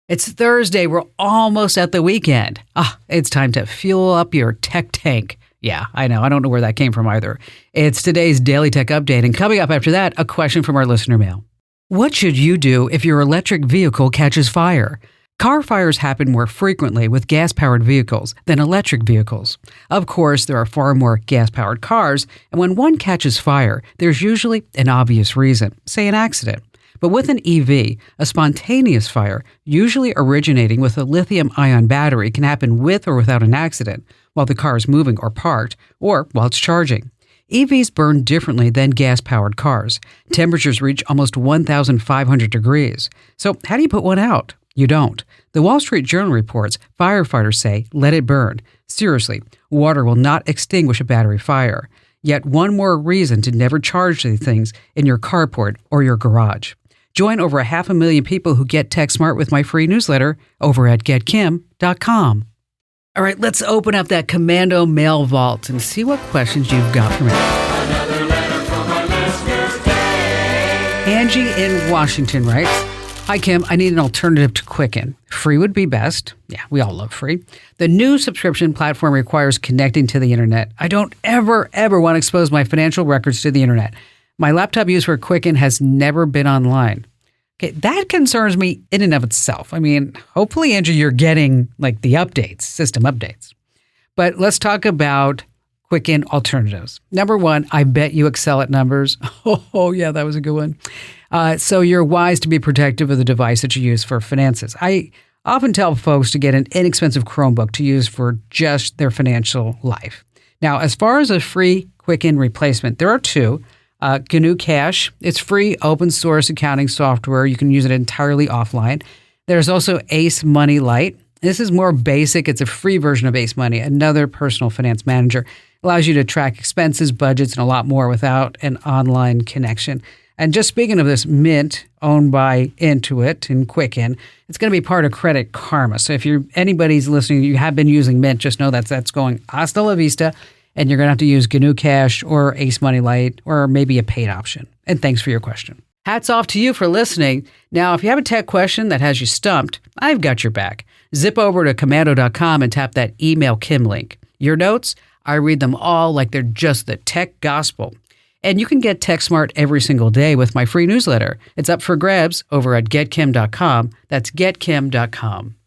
It's Thursday. We're almost at the weekend. It's time to fuel up your tech tank. Yeah, I know. I don't know where that came from either. It's today's Daily Tech Update. And coming up after that, a question from our listener mail. What should you do if your electric vehicle catches fire? Car fires happen more frequently with gas-powered vehicles than electric vehicles. Of course, there are far more gas-powered cars, and when one catches fire, there's usually an obvious reason, say an accident. But with an EV, a spontaneous fire, usually originating with a lithium-ion battery, can happen with or without an accident, while the car is moving or parked, or while it's charging. EVs burn differently than gas-powered cars. Temperatures reach almost 1,500 degrees. So how do you put one out? You don't. The Wall Street Journal reports firefighters say, let it burn. Seriously, water will not extinguish a battery fire. Yet one more reason to never charge these things in your carport or your garage. Join over 500,000 people who get tech smart with my free newsletter over at getkim.com. All right, let's open up that Commando mail vault and see what questions you've got for me. Another letter from our listener, Dave. Angie in Washington writes, Hi, Kim. I need an alternative to Quicken. Free would be best. Yeah, we all love free. The new subscription platform requires connecting to the internet. I don't ever want to expose my financial records to the internet. My laptop used for Quicken has never been online. Okay, that concerns me in and of itself. I mean, hopefully, Angie, you're getting like the updates, system updates. But let's talk about Quicken alternatives. Number one, I bet you excel at numbers. Oh yeah, that was a good one. So you're wise to be protective of the device that you use for finances. I often tell folks to get an inexpensive Chromebook to use for just their financial life. Now, as far as a free Quicken replacement, there are two. GNU Cash, it's free open source accounting software. You can use it entirely offline. There's also Ace Money Lite. This is more basic. It's a free version of Ace Money, another personal finance manager. Allows you to track expenses, budgets, and a lot more without an online connection. And just speaking of this, Mint, owned by Intuit and Quicken, it's going to be part of Credit Karma. So if anybody's listening, you have been using Mint, just know that's going hasta la vista. And you're going to have to use GNU Cash or Ace Money Lite or maybe a paid option. And thanks for your question. Hats off to you for listening. Now, if you have a tech question that has you stumped, I've got your back. Zip over to commando.com and tap that email Kim link. Your notes, I read them all like they're just the tech gospel. And you can get tech smart every single day with my free newsletter. It's up for grabs over at getkim.com. That's getkim.com.